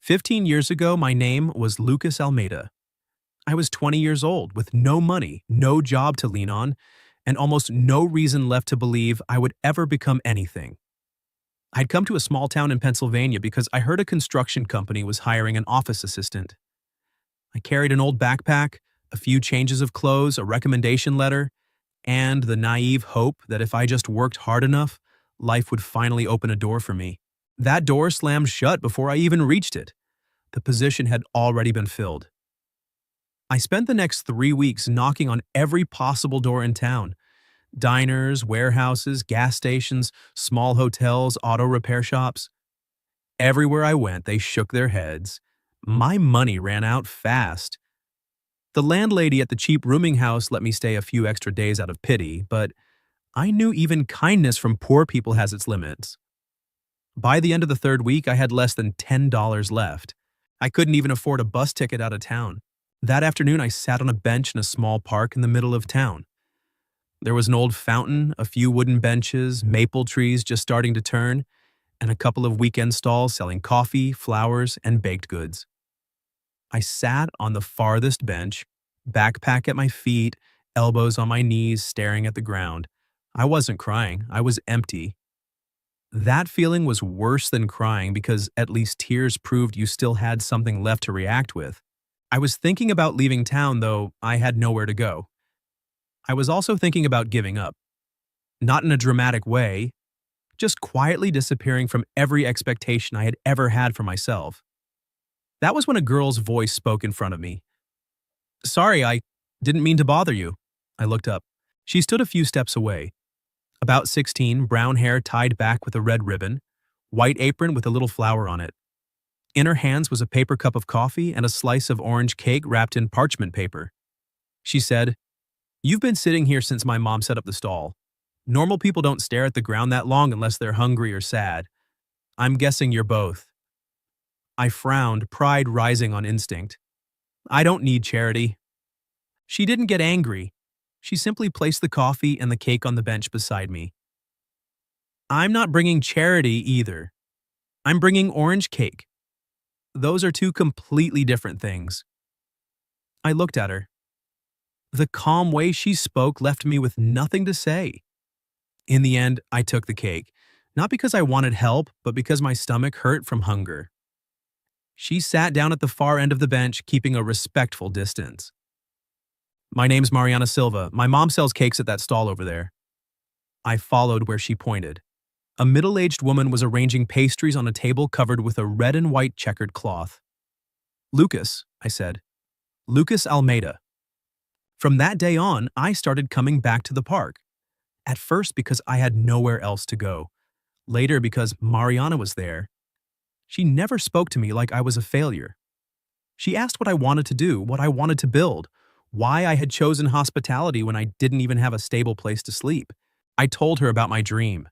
15 years ago, my name was Lucas Almeida. I was 20 years old with no money, no job to lean on, and almost no reason left to believe I would ever become anything. I'd come to a small town in Pennsylvania because I heard a construction company was hiring an office assistant. I carried an old backpack, a few changes of clothes, a recommendation letter, and the naive hope that if I just worked hard enough, life would finally open a door for me. That door slammed shut before I even reached it. The position had already been filled. I spent the next 3 weeks knocking on every possible door in town. Diners, warehouses, gas stations, small hotels, auto repair shops. Everywhere I went, they shook their heads. My money ran out fast. The landlady at the cheap rooming house let me stay a few extra days out of pity, but I knew even kindness from poor people has its limits. By the end of the third week, I had less than $10 left. I couldn't even afford a bus ticket out of town. That afternoon, I sat on a bench in a small park in the middle of town. There was an old fountain, a few wooden benches, maple trees just starting to turn, and a couple of weekend stalls selling coffee, flowers, and baked goods. I sat on the farthest bench, backpack at my feet, elbows on my knees, staring at the ground. I wasn't crying. I was empty. That feeling was worse than crying because at least tears proved you still had something left to react with. I was thinking about leaving town, though I had nowhere to go. I was also thinking about giving up. Not in a dramatic way, just quietly disappearing from every expectation I had ever had for myself. That was when a girl's voice spoke in front of me. "Sorry, I didn't mean to bother you." I looked up. She stood a few steps away. About 16, brown hair tied back with a red ribbon, white apron with a little flower on it. In her hands was a paper cup of coffee and a slice of orange cake wrapped in parchment paper. She said, "You've been sitting here since my mom set up the stall. Normal people don't stare at the ground that long unless they're hungry or sad. I'm guessing you're both." I frowned, pride rising on instinct. "I don't need charity." She didn't get angry. She simply placed the coffee and the cake on the bench beside me. "I'm not bringing charity either. I'm bringing orange cake. Those are two completely different things." I looked at her. The calm way she spoke left me with nothing to say. In the end, I took the cake, not because I wanted help, but because my stomach hurt from hunger. She sat down at the far end of the bench, keeping a respectful distance. "My name's Mariana Silva. My mom sells cakes at that stall over there." I followed where she pointed. A middle-aged woman was arranging pastries on a table covered with a red and white checkered cloth. "Lucas," I said. "Lucas Almeida." From that day on, I started coming back to the park. At first because I had nowhere else to go. Later because Mariana was there. She never spoke to me like I was a failure. She asked what I wanted to do, what I wanted to build, why I had chosen hospitality when I didn't even have a stable place to sleep. I told her about my dream.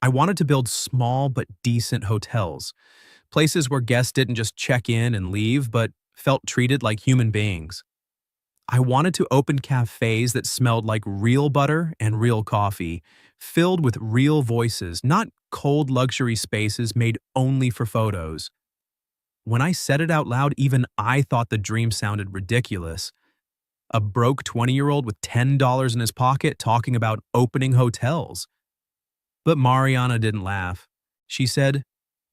I wanted to build small but decent hotels, places where guests didn't just check in and leave, but felt treated like human beings. I wanted to open cafes that smelled like real butter and real coffee, filled with real voices, not cold luxury spaces made only for photos. When I said it out loud, even I thought the dream sounded ridiculous. A broke 20-year-old with $10 in his pocket talking about opening hotels. But Mariana didn't laugh. She said,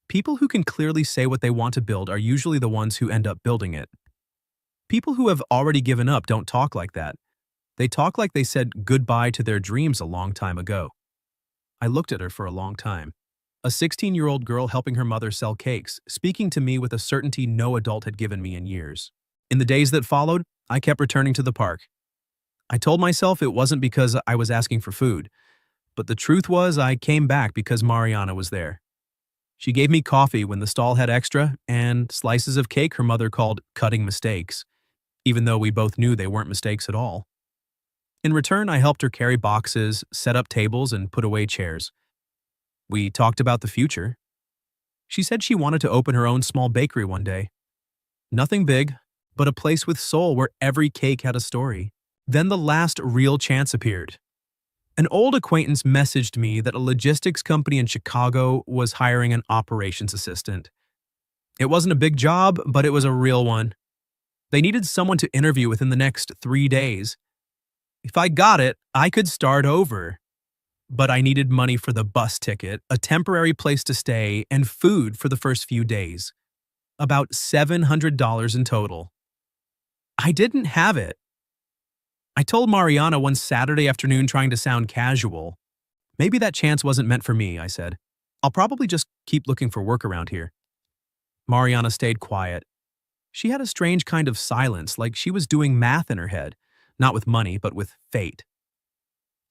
"People who can clearly say what they want to build are usually the ones who end up building it. People who have already given up don't talk like that. They talk like they said goodbye to their dreams a long time ago." I looked at her for a long time. A 16-year-old girl helping her mother sell cakes, speaking to me with a certainty no adult had given me in years. In the days that followed, I kept returning to the park. I told myself it wasn't because I was asking for food, but the truth was I came back because Mariana was there. She gave me coffee when the stall had extra and slices of cake her mother called cutting mistakes, even though we both knew they weren't mistakes at all. In return, I helped her carry boxes, set up tables, and put away chairs. We talked about the future. She said she wanted to open her own small bakery one day. Nothing big, but a place with soul where every cake had a story. Then the last real chance appeared. An old acquaintance messaged me that a logistics company in Chicago was hiring an operations assistant. It wasn't a big job, but it was a real one. They needed someone to interview within the next 3 days. If I got it, I could start over. But I needed money for the bus ticket, a temporary place to stay, and food for the first few days. About $700 in total. I didn't have it. I told Mariana one Saturday afternoon, trying to sound casual. Maybe that chance wasn't meant for me, I said. I'll probably just keep looking for work around here. Mariana stayed quiet. She had a strange kind of silence, like she was doing math in her head, not with money, but with fate.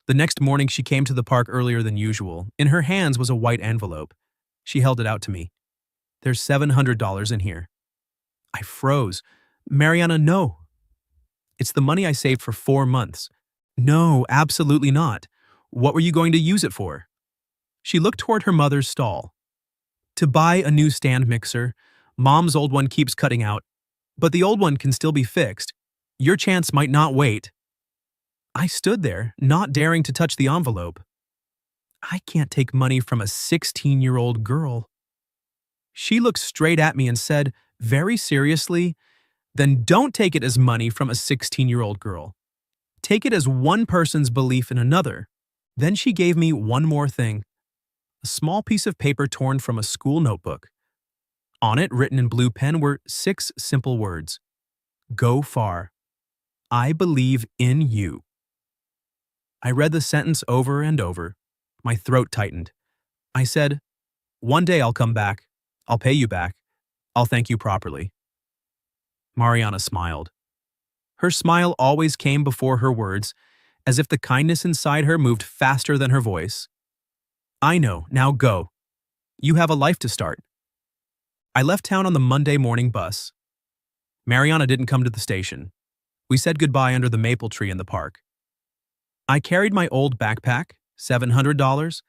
The next morning, she came to the park earlier than usual. In her hands was a white envelope. She held it out to me. There's $700 in here. I froze. Mariana, no. It's the money I saved for 4 months. No, absolutely not. What were you going to use it for? She looked toward her mother's stall. To buy a new stand mixer. Mom's old one keeps cutting out, but the old one can still be fixed. Your chance might not wait. I stood there, not daring to touch the envelope. I can't take money from a 16-year-old girl. She looked straight at me and said, very seriously, then don't take it as money from a 16-year-old girl. Take it as one person's belief in another. Then she gave me one more thing. A small piece of paper torn from a school notebook. On it, written in blue pen, were 6 simple words. Go far. I believe in you. I read the sentence over and over. My throat tightened. I said, one day I'll come back. I'll pay you back. I'll thank you properly. Mariana smiled. Her smile always came before her words, as if the kindness inside her moved faster than her voice. I know, now go. You have a life to start. I left town on the Monday morning bus. Mariana didn't come to the station. We said goodbye under the maple tree in the park. I carried my old backpack, $700,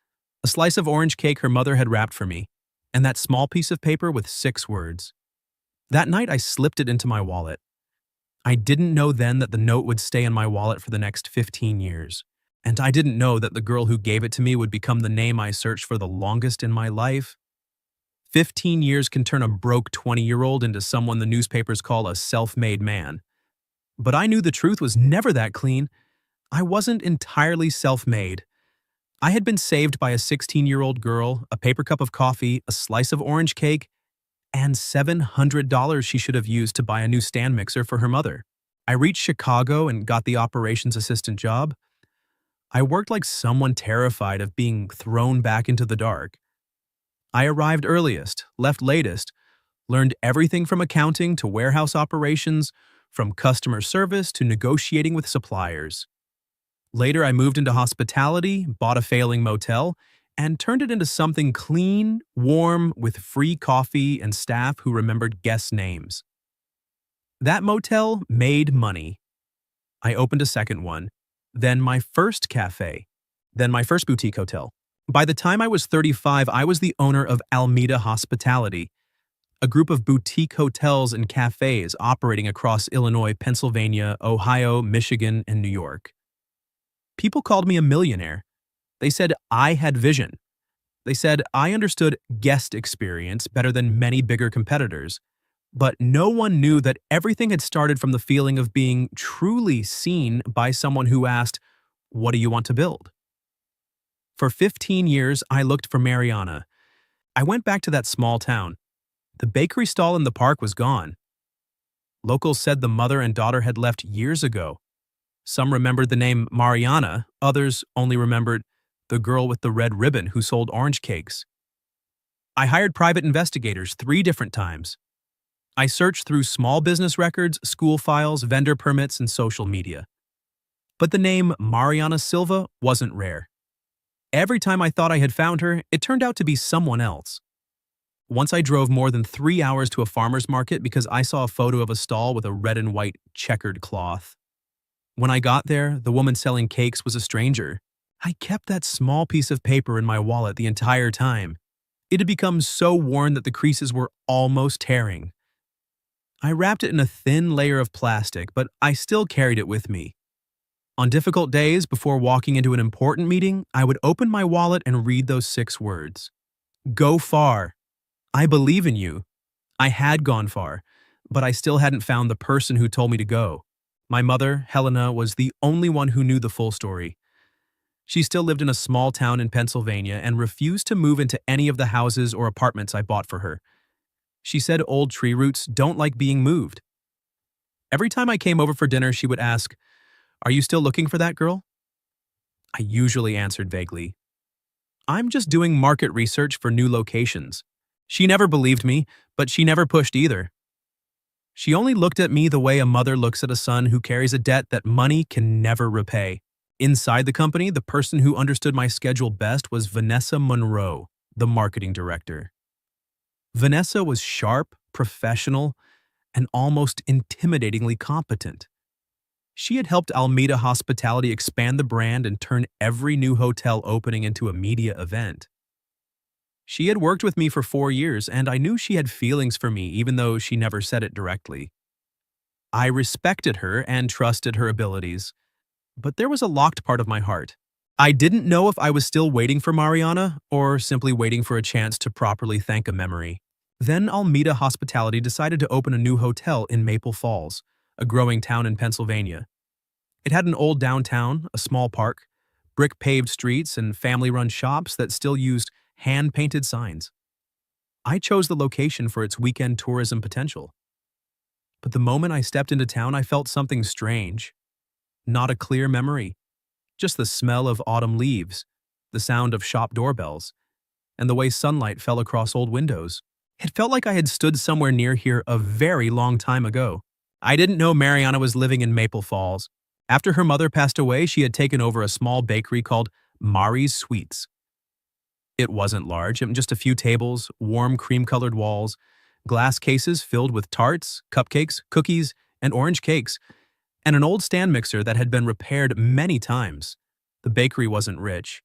a slice of orange cake her mother had wrapped for me, and that small piece of paper with 6 words. That night I slipped it into my wallet. I didn't know then that the note would stay in my wallet for the next 15 years. And I didn't know that the girl who gave it to me would become the name I searched for the longest in my life. 15 years can turn a broke 20-year-old into someone the newspapers call a self-made man. But I knew the truth was never that clean. I wasn't entirely self-made. I had been saved by a 16-year-old girl, a paper cup of coffee, a slice of orange cake, and $700 she should have used to buy a new stand mixer for her mother. I reached Chicago and got the operations assistant job. I worked like someone terrified of being thrown back into the dark. I arrived earliest, left latest, learned everything from accounting to warehouse operations, from customer service to negotiating with suppliers. Later, I moved into hospitality, bought a failing motel, and turned it into something clean, warm, with free coffee and staff who remembered guests' names. That motel made money. I opened a second one, then my first cafe, then my first boutique hotel. By the time I was 35, I was the owner of Almeida Hospitality, a group of boutique hotels and cafes operating across Illinois, Pennsylvania, Ohio, Michigan, and New York. People called me a millionaire. They said I had vision. They said I understood guest experience better than many bigger competitors. But no one knew that everything had started from the feeling of being truly seen by someone who asked, "What do you want to build?" For 15 years, I looked for Mariana. I went back to that small town. The bakery stall in the park was gone. Locals said the mother and daughter had left years ago. Some remembered the name Mariana, others only remembered the girl with the red ribbon who sold orange cakes. I hired private investigators 3 different times. I searched through small business records, school files, vendor permits, and social media. But the name Mariana Silva wasn't rare. Every time I thought I had found her, it turned out to be someone else. Once I drove more than 3 hours to a farmer's market because I saw a photo of a stall with a red and white checkered cloth. When I got there, the woman selling cakes was a stranger. I kept that small piece of paper in my wallet the entire time. It had become so worn that the creases were almost tearing. I wrapped it in a thin layer of plastic, but I still carried it with me. On difficult days, before walking into an important meeting, I would open my wallet and read those 6 words. Go far. I believe in you. I had gone far, but I still hadn't found the person who told me to go. My mother, Helena, was the only one who knew the full story. She still lived in a small town in Pennsylvania and refused to move into any of the houses or apartments I bought for her. She said old tree roots don't like being moved. Every time I came over for dinner, she would ask, "Are you still looking for that girl?" I usually answered vaguely, "I'm just doing market research for new locations." She never believed me, but she never pushed either. She only looked at me the way a mother looks at a son who carries a debt that money can never repay. Inside the company, the person who understood my schedule best was Vanessa Monroe, the marketing director. Vanessa was sharp, professional, and almost intimidatingly competent. She had helped Almeida Hospitality expand the brand and turn every new hotel opening into a media event. She had worked with me for 4 years, and I knew she had feelings for me even though she never said it directly. I respected her and trusted her abilities, but there was a locked part of my heart. I didn't know if I was still waiting for Mariana or simply waiting for a chance to properly thank a memory. Then Almeida Hospitality decided to open a new hotel in Maple Falls, a growing town in Pennsylvania. It had an old downtown, a small park, brick-paved streets, and family-run shops that still used hand-painted signs. I chose the location for its weekend tourism potential. But the moment I stepped into town, I felt something strange. Not a clear memory, just the smell of autumn leaves, the sound of shop doorbells, and the way sunlight fell across old windows. It felt like I had stood somewhere near here a very long time ago. I didn't know Mariana was living in Maple Falls. After her mother passed away, she had taken over a small bakery called Mari's Sweets. It wasn't large, just a few tables, warm cream-colored walls, glass cases filled with tarts, cupcakes, cookies, and orange cakes, and an old stand mixer that had been repaired many times. The bakery wasn't rich.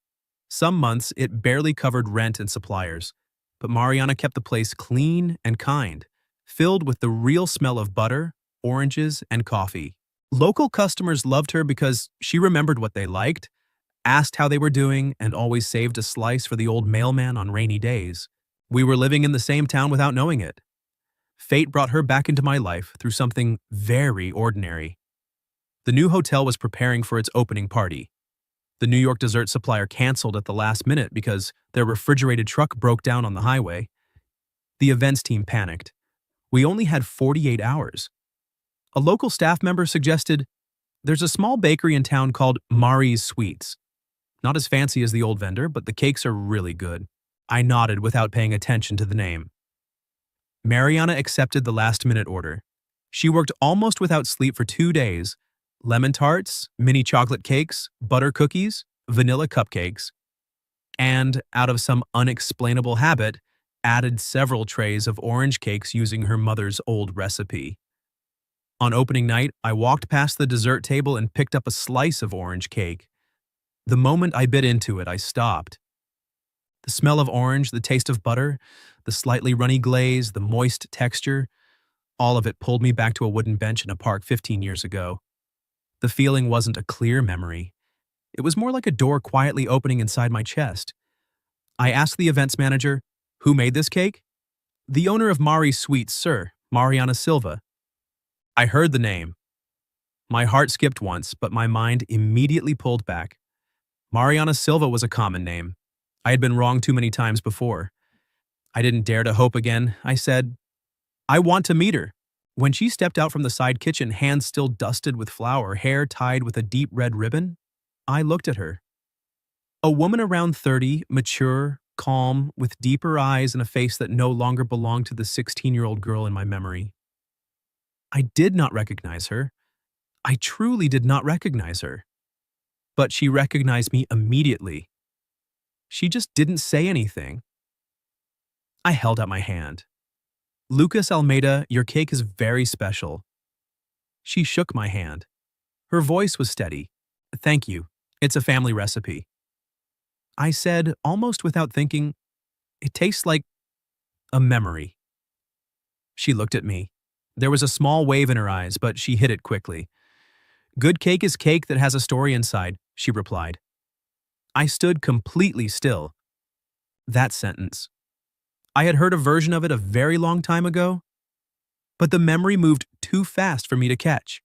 Some months, it barely covered rent and suppliers, but Mariana kept the place clean and kind, filled with the real smell of butter, oranges, and coffee. Local customers loved her because she remembered what they liked, asked how they were doing, and always saved a slice for the old mailman on rainy days. We were living in the same town without knowing it. Fate brought her back into my life through something very ordinary. The new hotel was preparing for its opening party. The New York dessert supplier canceled at the last minute because their refrigerated truck broke down on the highway. The events team panicked. We only had 48 hours. A local staff member suggested, "There's a small bakery in town called Mari's Sweets. Not as fancy as the old vendor, but the cakes are really good." I nodded without paying attention to the name. Mariana accepted the last-minute order. She worked almost without sleep for 2 days. Lemon tarts, mini chocolate cakes, butter cookies, vanilla cupcakes, and, out of some unexplainable habit, added several trays of orange cakes using her mother's old recipe. On opening night, I walked past the dessert table and picked up a slice of orange cake. The moment I bit into it, I stopped. The smell of orange, the taste of butter, the slightly runny glaze, the moist texture, all of it pulled me back to a wooden bench in a park 15 years ago. The feeling wasn't a clear memory. It was more like a door quietly opening inside my chest. I asked the events manager, "Who made this cake?" "The owner of Mari's Sweets, sir, Mariana Silva." I heard the name. My heart skipped once, but my mind immediately pulled back. Mariana Silva was a common name. I had been wrong too many times before. I didn't dare to hope again. I said, "I want to meet her." When she stepped out from the side kitchen, hands still dusted with flour, hair tied with a deep red ribbon, I looked at her. A woman around 30, mature, calm, with deeper eyes and a face that no longer belonged to the 16-year-old girl in my memory. I did not recognize her. I truly did not recognize her. But she recognized me immediately. She just didn't say anything. I held out my hand. "Lucas Almeida, your cake is very special." She shook my hand. Her voice was steady. "Thank you. It's a family recipe." I said, almost without thinking, "It tastes like a memory." She looked at me. There was a small wave in her eyes, but she hid it quickly. "Good cake is cake that has a story inside," she replied. I stood completely still. That sentence. I had heard a version of it a very long time ago, but the memory moved too fast for me to catch.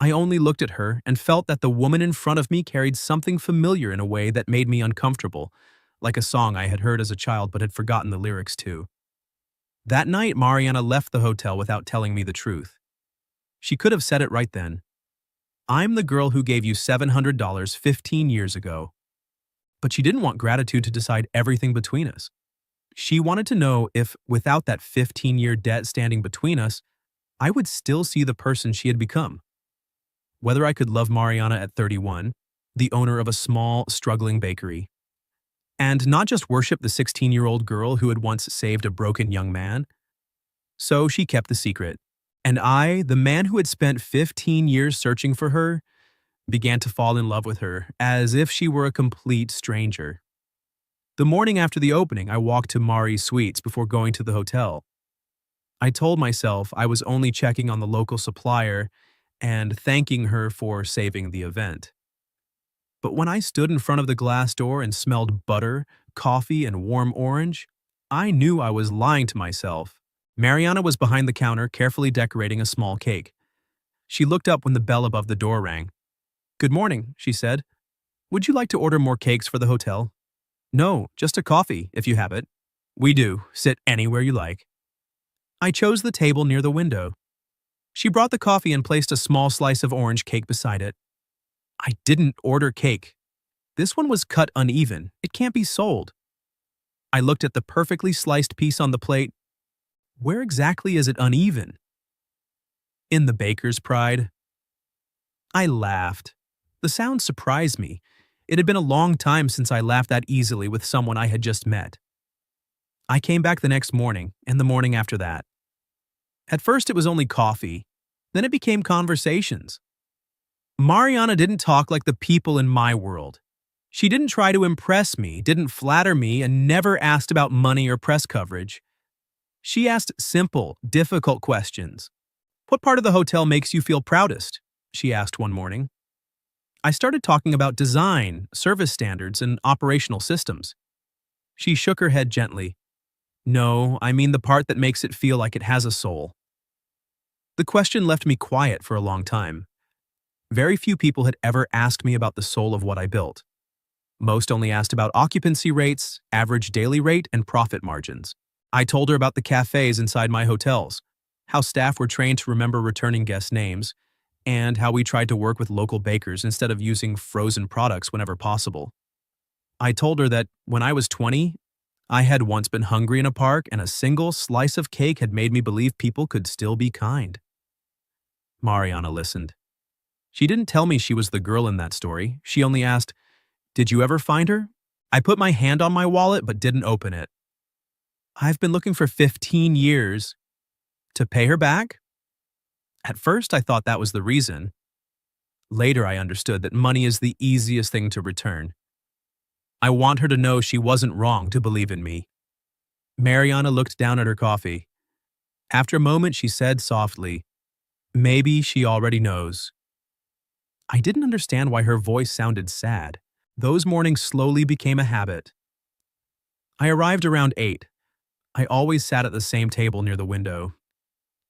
I only looked at her and felt that the woman in front of me carried something familiar in a way that made me uncomfortable, like a song I had heard as a child but had forgotten the lyrics to. That night, Mariana left the hotel without telling me the truth. She could have said it right then. I'm the girl who gave you $700 15 years ago. But she didn't want gratitude to decide everything between us. She wanted to know if, without that 15-year debt standing between us, I would still see the person she had become. Whether I could love Mariana at 31, the owner of a small, struggling bakery, and not just worship the 16-year-old girl who had once saved a broken young man. So she kept the secret. And I, the man who had spent 15 years searching for her, began to fall in love with her as if she were a complete stranger. The morning after the opening, I walked to Mari's Suites before going to the hotel. I told myself I was only checking on the local supplier and thanking her for saving the event. But when I stood in front of the glass door and smelled butter, coffee, and warm orange, I knew I was lying to myself. Mariana was behind the counter, carefully decorating a small cake. She looked up when the bell above the door rang. "Good morning," she said. "Would you like to order more cakes for the hotel?" "No, just a coffee, if you have it." "We do. Sit anywhere you like." I chose the table near the window. She brought the coffee and placed a small slice of orange cake beside it. I didn't order cake. This one was cut uneven. It can't be sold. I looked at the perfectly sliced piece on the plate. Where exactly is it uneven? In the baker's pride. I laughed. The sound surprised me. It had been a long time since I laughed that easily with someone I had just met. I came back the next morning, and the morning after that. At first it was only coffee. Then it became conversations. Mariana didn't talk like the people in my world. She didn't try to impress me, didn't flatter me, and never asked about money or press coverage. She asked simple, difficult questions. "What part of the hotel makes you feel proudest?" she asked one morning. I started talking about design, service standards, and operational systems. She shook her head gently. "No, I mean the part that makes it feel like it has a soul." The question left me quiet for a long time. Very few people had ever asked me about the soul of what I built. Most only asked about occupancy rates, average daily rate, and profit margins. I told her about the cafes inside my hotels, how staff were trained to remember returning guest names, and how we tried to work with local bakers instead of using frozen products whenever possible. I told her that when I was 20, I had once been hungry in a park and a single slice of cake had made me believe people could still be kind. Mariana listened. She didn't tell me she was the girl in that story. She only asked, "Did you ever find her?" I put my hand on my wallet but didn't open it. "I've been looking for 15 years. To pay her back?" At first, I thought that was the reason. Later, I understood that money is the easiest thing to return. I want her to know she wasn't wrong to believe in me. Mariana looked down at her coffee. After a moment, she said softly, "Maybe she already knows." I didn't understand why her voice sounded sad. Those mornings slowly became a habit. I arrived around 8. I always sat at the same table near the window.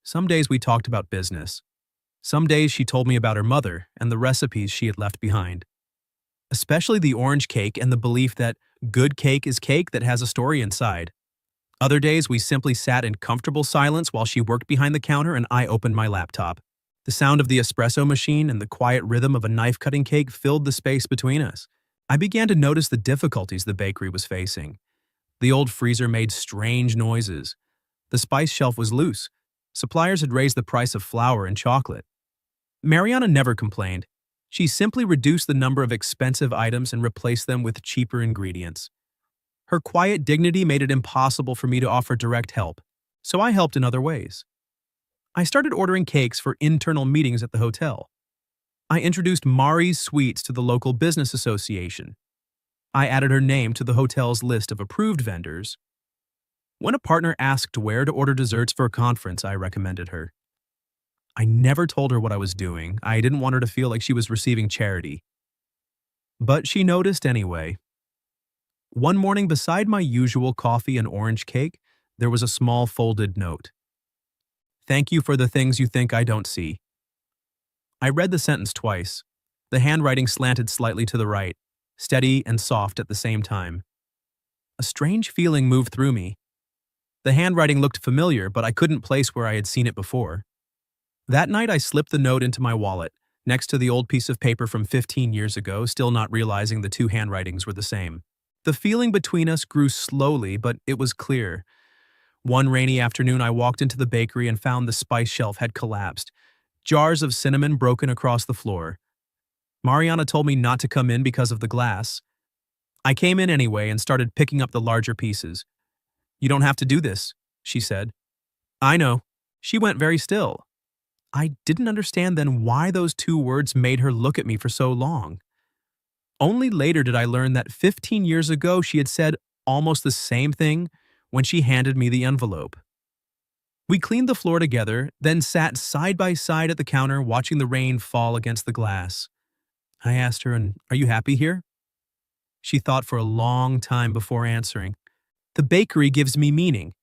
Some days we talked about business. Some days she told me about her mother and the recipes she had left behind. Especially the orange cake and the belief that good cake is cake that has a story inside. Other days we simply sat in comfortable silence while she worked behind the counter and I opened my laptop. The sound of the espresso machine and the quiet rhythm of a knife-cutting cake filled the space between us. I began to notice the difficulties the bakery was facing. The old freezer made strange noises. The spice shelf was loose. Suppliers had raised the price of flour and chocolate. Mariana never complained. She simply reduced the number of expensive items and replaced them with cheaper ingredients. Her quiet dignity made it impossible for me to offer direct help, so I helped in other ways. I started ordering cakes for internal meetings at the hotel. I introduced Mari's Sweets to the local business association. I added her name to the hotel's list of approved vendors. When a partner asked where to order desserts for a conference, I recommended her. I never told her what I was doing. I didn't want her to feel like she was receiving charity. But she noticed anyway. One morning, beside my usual coffee and orange cake, there was a small folded note. Thank you for the things you think I don't see. I read the sentence twice. The handwriting slanted slightly to the right, steady and soft at the same time. A strange feeling moved through me. The handwriting looked familiar, but I couldn't place where I had seen it before. That night, I slipped the note into my wallet, next to the old piece of paper from 15 years ago, still not realizing the two handwritings were the same. The feeling between us grew slowly, but it was clear. One rainy afternoon, I walked into the bakery and found the spice shelf had collapsed, jars of cinnamon broken across the floor. Mariana told me not to come in because of the glass. I came in anyway and started picking up the larger pieces. You don't have to do this, she said. I know. She went very still. I didn't understand then why those two words made her look at me for so long. Only later did I learn that 15 years ago she had said almost the same thing when she handed me the envelope. We cleaned the floor together, then sat side by side at the counter watching the rain fall against the glass. I asked her, "And are you happy here?" She thought for a long time before answering. The bakery gives me meaning.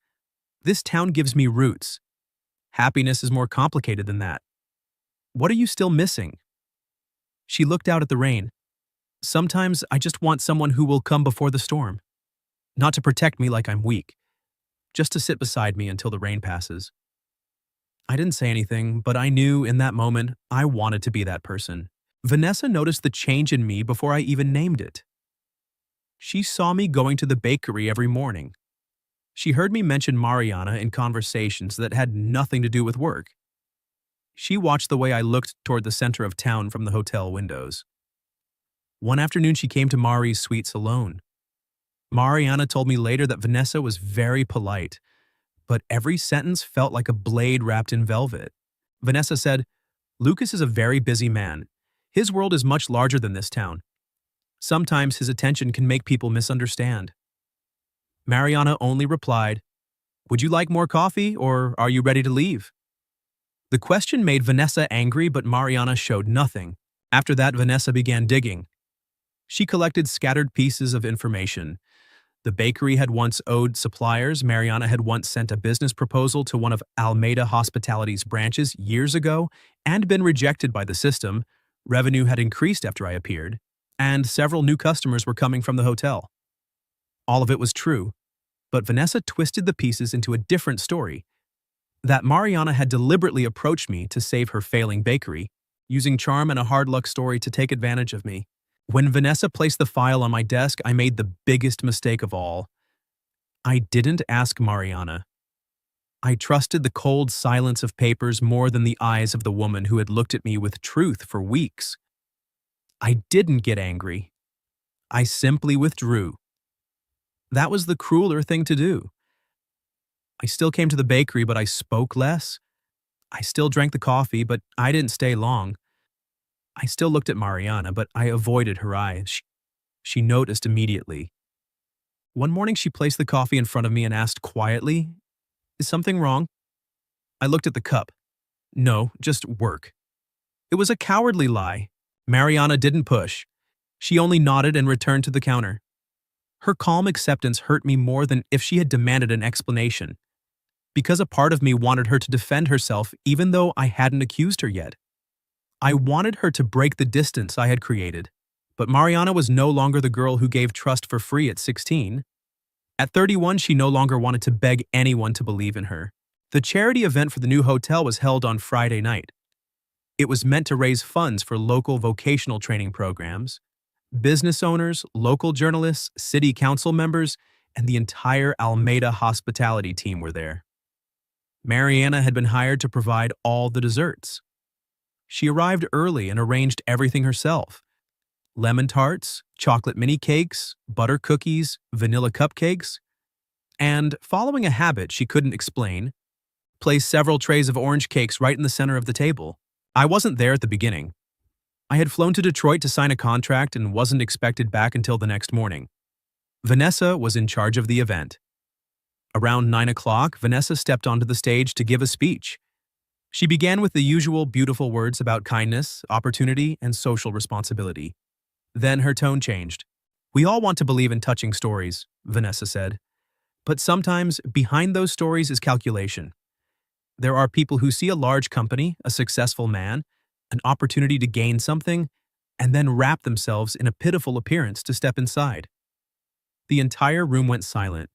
This town gives me roots. Happiness is more complicated than that. What are you still missing? She looked out at the rain. Sometimes I just want someone who will come before the storm. Not to protect me like I'm weak. Just to sit beside me until the rain passes. I didn't say anything, but I knew in that moment I wanted to be that person. Vanessa noticed the change in me before I even named it. She saw me going to the bakery every morning. She heard me mention Mariana in conversations that had nothing to do with work. She watched the way I looked toward the center of town from the hotel windows. One afternoon she came to Mari's suites alone. Mariana told me later that Vanessa was very polite, but every sentence felt like a blade wrapped in velvet. Vanessa said, "Lucas is a very busy man. His world is much larger than this town. Sometimes his attention can make people misunderstand." Mariana only replied, "Would you like more coffee, or are you ready to leave?" The question made Vanessa angry, but Mariana showed nothing. After that, Vanessa began digging. She collected scattered pieces of information. The bakery had once owed suppliers. Mariana had once sent a business proposal to one of Almeida Hospitality's branches years ago and been rejected by the system. Revenue had increased after I appeared, and several new customers were coming from the hotel. All of it was true, but Vanessa twisted the pieces into a different story. That Mariana had deliberately approached me to save her failing bakery, using charm and a hard luck story to take advantage of me. When Vanessa placed the file on my desk, I made the biggest mistake of all. I didn't ask Mariana. I trusted the cold silence of papers more than the eyes of the woman who had looked at me with truth for weeks. I didn't get angry. I simply withdrew. That was the crueler thing to do. I still came to the bakery, but I spoke less. I still drank the coffee, but I didn't stay long. I still looked at Mariana, but I avoided her eyes. She noticed immediately. One morning she placed the coffee in front of me and asked quietly, "Is something wrong?" I looked at the cup. No, just work. It was a cowardly lie. Mariana didn't push. She only nodded and returned to the counter. Her calm acceptance hurt me more than if she had demanded an explanation, because a part of me wanted her to defend herself even though I hadn't accused her yet. I wanted her to break the distance I had created, but Mariana was no longer the girl who gave trust for free at 16. At 31, she no longer wanted to beg anyone to believe in her. The charity event for the new hotel was held on Friday night. It was meant to raise funds for local vocational training programs. Business owners, local journalists, city council members, and the entire Almeida hospitality team were there. Mariana had been hired to provide all the desserts. She arrived early and arranged everything herself. Lemon tarts, chocolate mini cakes, butter cookies, vanilla cupcakes, and, following a habit she couldn't explain, placed several trays of orange cakes right in the center of the table. I wasn't there at the beginning. I had flown to Detroit to sign a contract and wasn't expected back until the next morning. Vanessa was in charge of the event. Around 9 o'clock, Vanessa stepped onto the stage to give a speech. She began with the usual beautiful words about kindness, opportunity, and social responsibility. Then her tone changed. We all want to believe in touching stories, Vanessa said. But sometimes behind those stories is calculation. There are people who see a large company, a successful man, an opportunity to gain something, and then wrap themselves in a pitiful appearance to step inside. The entire room went silent.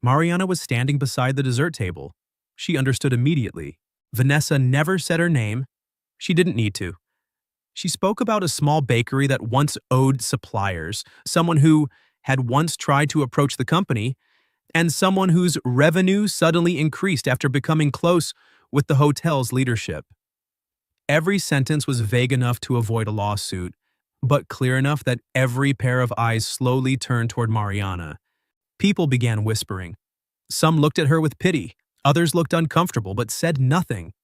Mariana was standing beside the dessert table. She understood immediately. Vanessa never said her name. She didn't need to. She spoke about a small bakery that once owed suppliers, someone who had once tried to approach the company, and someone whose revenue suddenly increased after becoming close with the hotel's leadership. Every sentence was vague enough to avoid a lawsuit, but clear enough that every pair of eyes slowly turned toward Mariana. People began whispering. Some looked at her with pity, others looked uncomfortable but said nothing.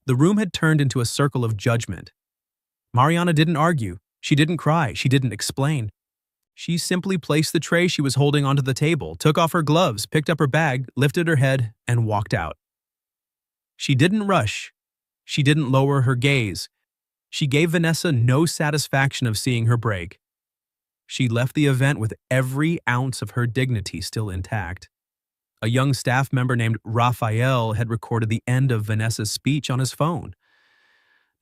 The room had turned into a circle of judgment. Mariana didn't argue, she didn't cry, she didn't explain. She simply placed the tray she was holding onto the table, took off her gloves, picked up her bag, lifted her head, and walked out. She didn't rush. She didn't lower her gaze. She gave Vanessa no satisfaction of seeing her break. She left the event with every ounce of her dignity still intact. A young staff member named Raphael had recorded the end of Vanessa's speech on his phone.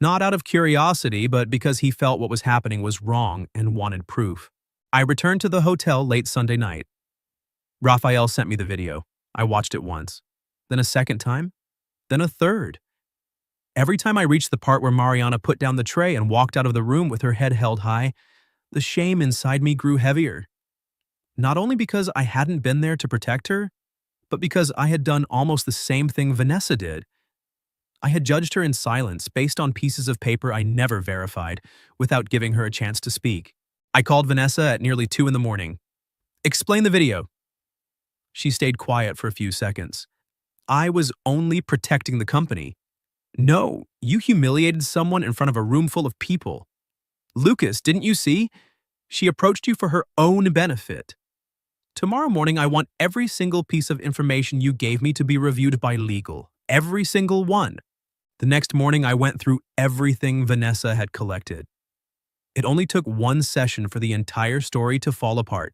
Not out of curiosity, but because he felt what was happening was wrong and wanted proof. I returned to the hotel late Sunday night. Raphael sent me the video. I watched it once, then a second time, then a third. Every time I reached the part where Mariana put down the tray and walked out of the room with her head held high, the shame inside me grew heavier. Not only because I hadn't been there to protect her, but because I had done almost the same thing Vanessa did. I had judged her in silence based on pieces of paper I never verified, without giving her a chance to speak. I called Vanessa at nearly 2 in the morning. Explain the video. She stayed quiet for a few seconds. I was only protecting the company. No, you humiliated someone in front of a room full of people. Lucas, didn't you see? She approached you for her own benefit. Tomorrow morning, I want every single piece of information you gave me to be reviewed by legal. Every single one. The next morning, I went through everything Vanessa had collected. It only took one session for the entire story to fall apart.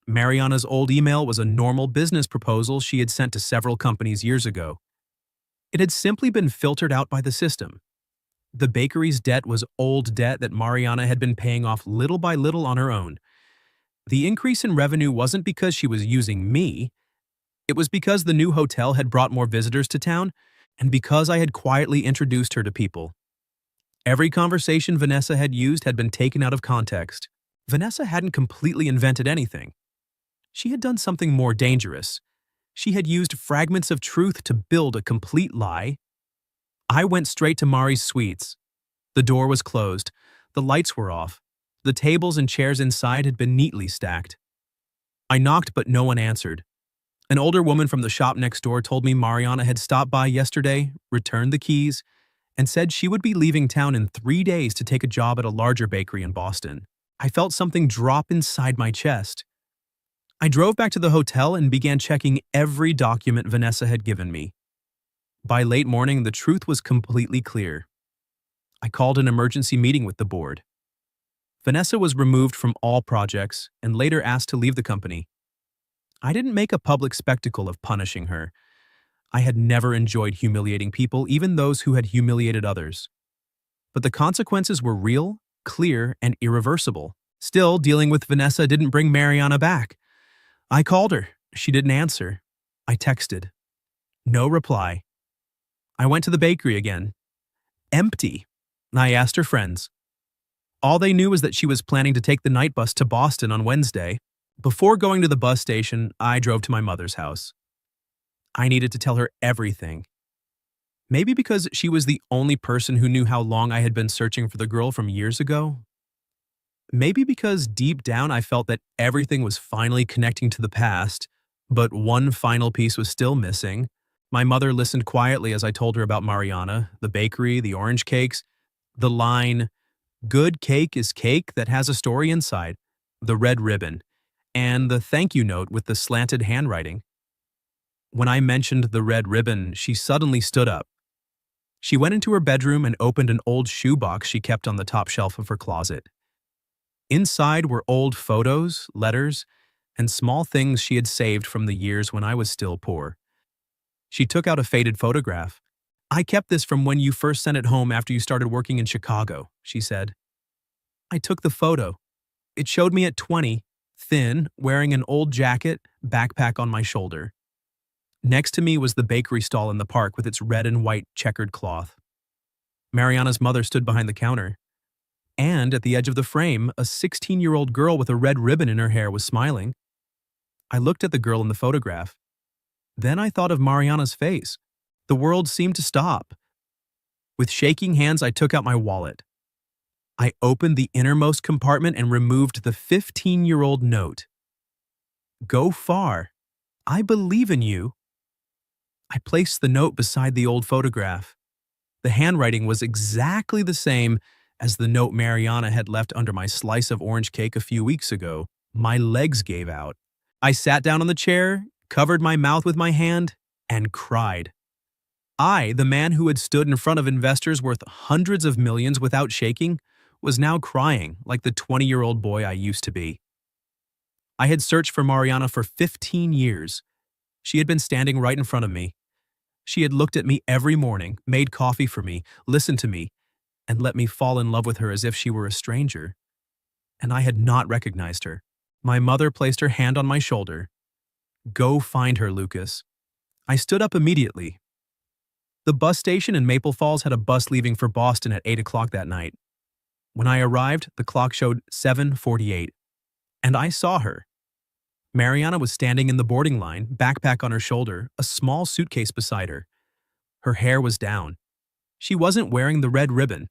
Mariana's old email was a normal business proposal she had sent to several companies years ago. It had simply been filtered out by the system. The bakery's debt was old debt that Mariana had been paying off little by little on her own. The increase in revenue wasn't because she was using me. It was because the new hotel had brought more visitors to town, and because I had quietly introduced her to people. Every conversation Vanessa had used had been taken out of context. Vanessa hadn't completely invented anything. She had done something more dangerous. She had used fragments of truth to build a complete lie. I went straight to Mari's suites. The door was closed. The lights were off. The tables and chairs inside had been neatly stacked. I knocked, but no one answered. An older woman from the shop next door told me Mariana had stopped by yesterday, returned the keys, and said she would be leaving town in 3 days to take a job at a larger bakery in Boston. I felt something drop inside my chest. I drove back to the hotel and began checking every document Vanessa had given me. By late morning, the truth was completely clear. I called an emergency meeting with the board. Vanessa was removed from all projects and later asked to leave the company. I didn't make a public spectacle of punishing her. I had never enjoyed humiliating people, even those who had humiliated others. But the consequences were real, clear, and irreversible. Still, dealing with Vanessa didn't bring Mariana back. I called her. She didn't answer. I texted. No reply. I went to the bakery again. Empty. I asked her friends. All they knew was that she was planning to take the night bus to Boston on Wednesday. Before going to the bus station, I drove to my mother's house. I needed to tell her everything. Maybe because she was the only person who knew how long I had been searching for the girl from years ago. Maybe because deep down I felt that everything was finally connecting to the past, but one final piece was still missing. My mother listened quietly as I told her about Mariana, the bakery, the orange cakes, the line, "Good cake is cake that has a story inside," the red ribbon, and the thank you note with the slanted handwriting. When I mentioned the red ribbon, she suddenly stood up. She went into her bedroom and opened an old shoebox she kept on the top shelf of her closet. Inside were old photos, letters, and small things she had saved from the years when I was still poor. She took out a faded photograph. "I kept this from when you first sent it home after you started working in Chicago," she said. I took the photo. It showed me at 20, thin, wearing an old jacket, backpack on my shoulder. Next to me was the bakery stall in the park with its red and white checkered cloth. Mariana's mother stood behind the counter. And at the edge of the frame, a 16-year-old girl with a red ribbon in her hair was smiling. I looked at the girl in the photograph. Then I thought of Mariana's face. The world seemed to stop. With shaking hands, I took out my wallet. I opened the innermost compartment and removed the 15-year-old note. "Go far. I believe in you." I placed the note beside the old photograph. The handwriting was exactly the same as the note Mariana had left under my slice of orange cake a few weeks ago. My legs gave out. I sat down on the chair, covered my mouth with my hand, and cried. I, the man who had stood in front of investors worth hundreds of millions without shaking, was now crying like the 20-year-old boy I used to be. I had searched for Mariana for 15 years. She had been standing right in front of me. She had looked at me every morning, made coffee for me, listened to me, and let me fall in love with her as if she were a stranger. And I had not recognized her. My mother placed her hand on my shoulder. "Go find her, Lucas." I stood up immediately. The bus station in Maple Falls had a bus leaving for Boston at 8 o'clock that night. When I arrived, the clock showed 7:48, and I saw her. Mariana was standing in the boarding line, backpack on her shoulder, a small suitcase beside her. Her hair was down. She wasn't wearing the red ribbon.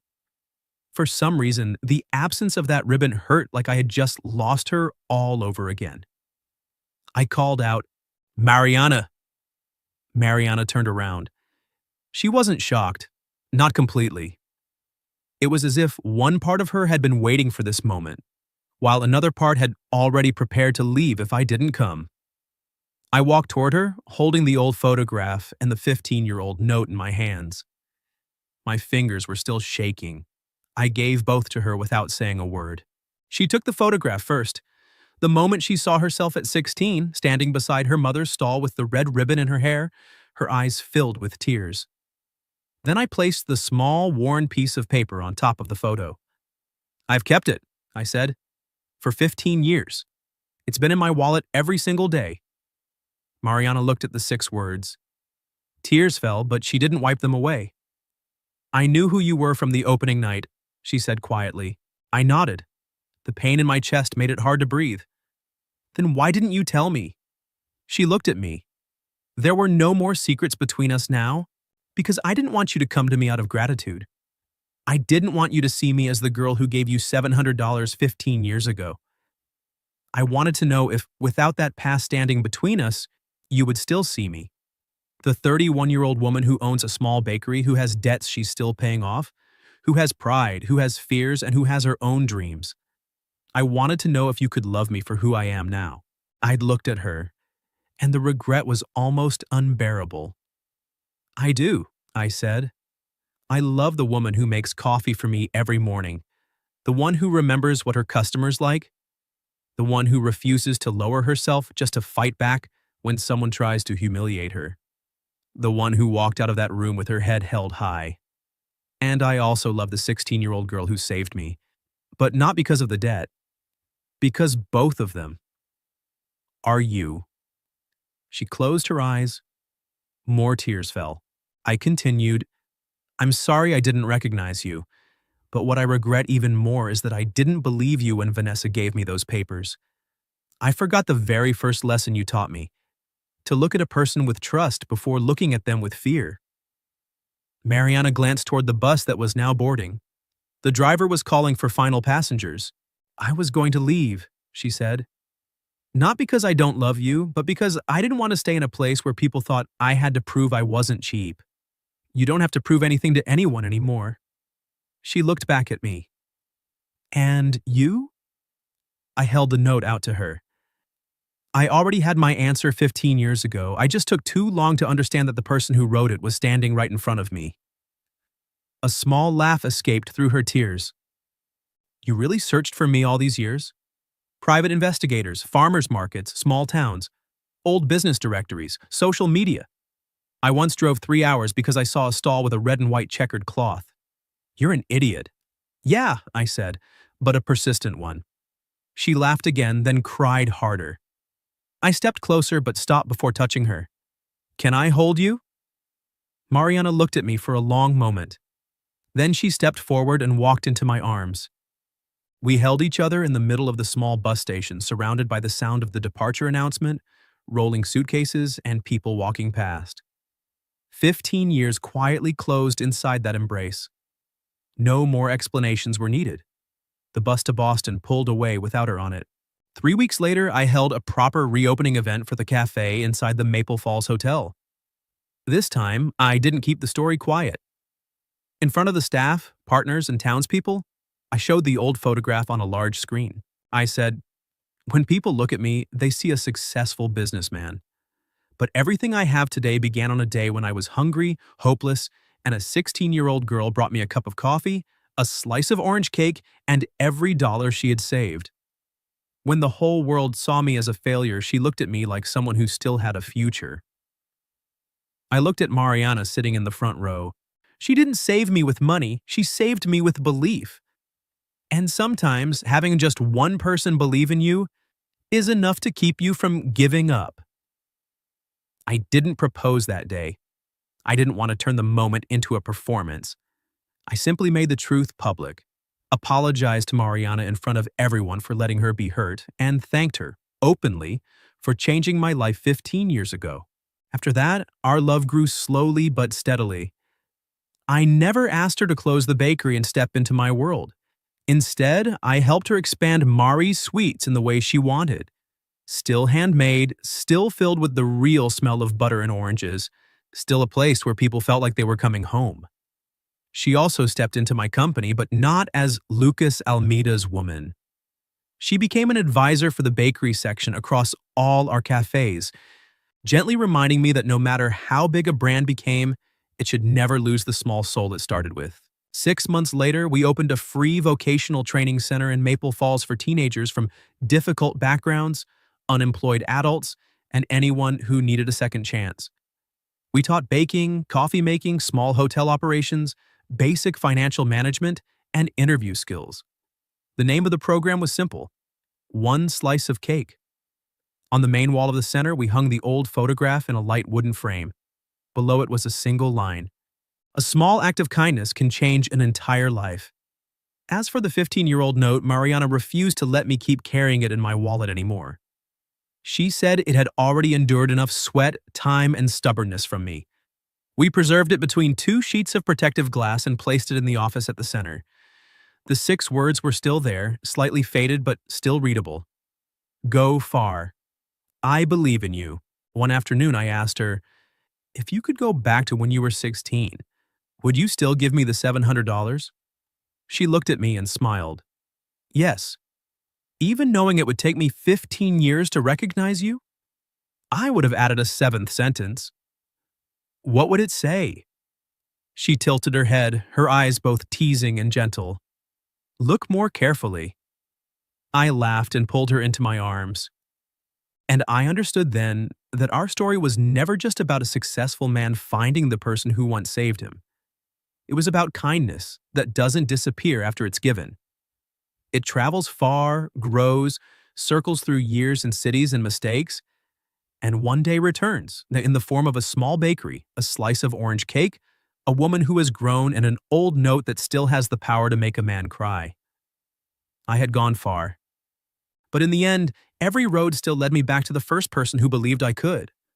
For some reason, the absence of that ribbon hurt like I had just lost her all over again. I called out, "Mariana!" Mariana turned around. She wasn't shocked. Not completely. It was as if one part of her had been waiting for this moment, while another part had already prepared to leave if I didn't come. I walked toward her, holding the old photograph and the 15-year-old note in my hands. My fingers were still shaking. I gave both to her without saying a word. She took the photograph first. The moment she saw herself at 16, standing beside her mother's stall with the red ribbon in her hair, her eyes filled with tears. Then I placed the small, worn piece of paper on top of the photo. "I've kept it," I said, "for 15 years. It's been in my wallet every single day." Mariana looked at the 6 words. Tears fell, but she didn't wipe them away. "I knew who you were from the opening night," she said quietly. I nodded. The pain in my chest made it hard to breathe. "Then why didn't you tell me?" She looked at me. "There were no more secrets between us now, because I didn't want you to come to me out of gratitude. I didn't want you to see me as the girl who gave you $700 15 years ago. I wanted to know if, without that past standing between us, you would still see me. The 31-year-old woman who owns a small bakery, who has debts she's still paying off, who has pride, who has fears, and who has her own dreams. I wanted to know if you could love me for who I am now." I'd looked at her, and the regret was almost unbearable. "I do," I said. "I love the woman who makes coffee for me every morning, the one who remembers what her customers like, the one who refuses to lower herself just to fight back when someone tries to humiliate her, the one who walked out of that room with her head held high. And I also love the 16-year-old girl who saved me, but not because of the debt, because both of them are you." She closed her eyes. More tears fell. I continued, "I'm sorry I didn't recognize you, but what I regret even more is that I didn't believe you when Vanessa gave me those papers. I forgot the very first lesson you taught me, to look at a person with trust before looking at them with fear." Mariana glanced toward the bus that was now boarding. The driver was calling for final passengers. "I was going to leave," she said. "Not because I don't love you, but because I didn't want to stay in a place where people thought I had to prove I wasn't cheap. You don't have to prove anything to anyone anymore." She looked back at me. "And you?" I held the note out to her. I already had my answer 15 years ago. I just took too long to understand that the person who wrote it was standing right in front of me. A small laugh escaped through her tears. You really searched for me all these years? Private investigators, farmers markets, small towns, old business directories, social media. I once drove 3 hours because I saw a stall with a red and white checkered cloth. You're an idiot. Yeah, I said, but a persistent one. She laughed again, then cried harder. I stepped closer but stopped before touching her. Can I hold you? Mariana looked at me for a long moment. Then she stepped forward and walked into my arms. We held each other in the middle of the small bus station, surrounded by the sound of the departure announcement, rolling suitcases, and people walking past. 15 years quietly closed inside that embrace. No more explanations were needed. The bus to Boston pulled away without her on it. 3 weeks later, I held a proper reopening event for the cafe inside the Maple Falls Hotel. This time, I didn't keep the story quiet. In front of the staff, partners, and townspeople, I showed the old photograph on a large screen. I said, when people look at me, they see a successful businessman. But everything I have today began on a day when I was hungry, hopeless, and a 16-year-old girl brought me a cup of coffee, a slice of orange cake, and every dollar she had saved. When the whole world saw me as a failure, she looked at me like someone who still had a future. I looked at Mariana sitting in the front row. She didn't save me with money, she saved me with belief. And sometimes having just one person believe in you is enough to keep you from giving up. I didn't propose that day. I didn't want to turn the moment into a performance. I simply made the truth public, apologized to Mariana in front of everyone for letting her be hurt, and thanked her, openly, for changing my life 15 years ago. After that, our love grew slowly but steadily. I never asked her to close the bakery and step into my world. Instead, I helped her expand Mari's Sweets in the way she wanted. Still handmade, still filled with the real smell of butter and oranges, still a place where people felt like they were coming home. She also stepped into my company, but not as Lucas Almeida's woman. She became an advisor for the bakery section across all our cafes, gently reminding me that no matter how big a brand became, it should never lose the small soul it started with. 6 months later, we opened a free vocational training center in Maple Falls for teenagers from difficult backgrounds, unemployed adults, and anyone who needed a second chance. We taught baking, coffee making, small hotel operations, basic financial management, and interview skills. The name of the program was simple: One Slice of Cake. On the main wall of the center, we hung the old photograph in a light wooden frame. Below it was a single line: a small act of kindness can change an entire life. As for the 15-year-old note, Mariana refused to let me keep carrying it in my wallet anymore. She said it had already endured enough sweat, time, and stubbornness from me. We preserved it between 2 sheets of protective glass and placed it in the office at the center. The 6 words were still there, slightly faded but still readable. Go far. I believe in you. One afternoon I asked her, if you could go back to when you were 16, would you still give me the $700? She looked at me and smiled. Yes. Even knowing it would take me 15 years to recognize you? I would have added a 7th sentence. What would it say? She tilted her head, her eyes both teasing and gentle. Look more carefully. I laughed and pulled her into my arms. And I understood then that our story was never just about a successful man finding the person who once saved him. It was about kindness that doesn't disappear after it's given. It travels far, grows, circles through years and cities and mistakes, and one day returns in the form of a small bakery, a slice of orange cake, a woman who has grown, and an old note that still has the power to make a man cry. I had gone far. But in the end, every road still led me back to the first person who believed I could.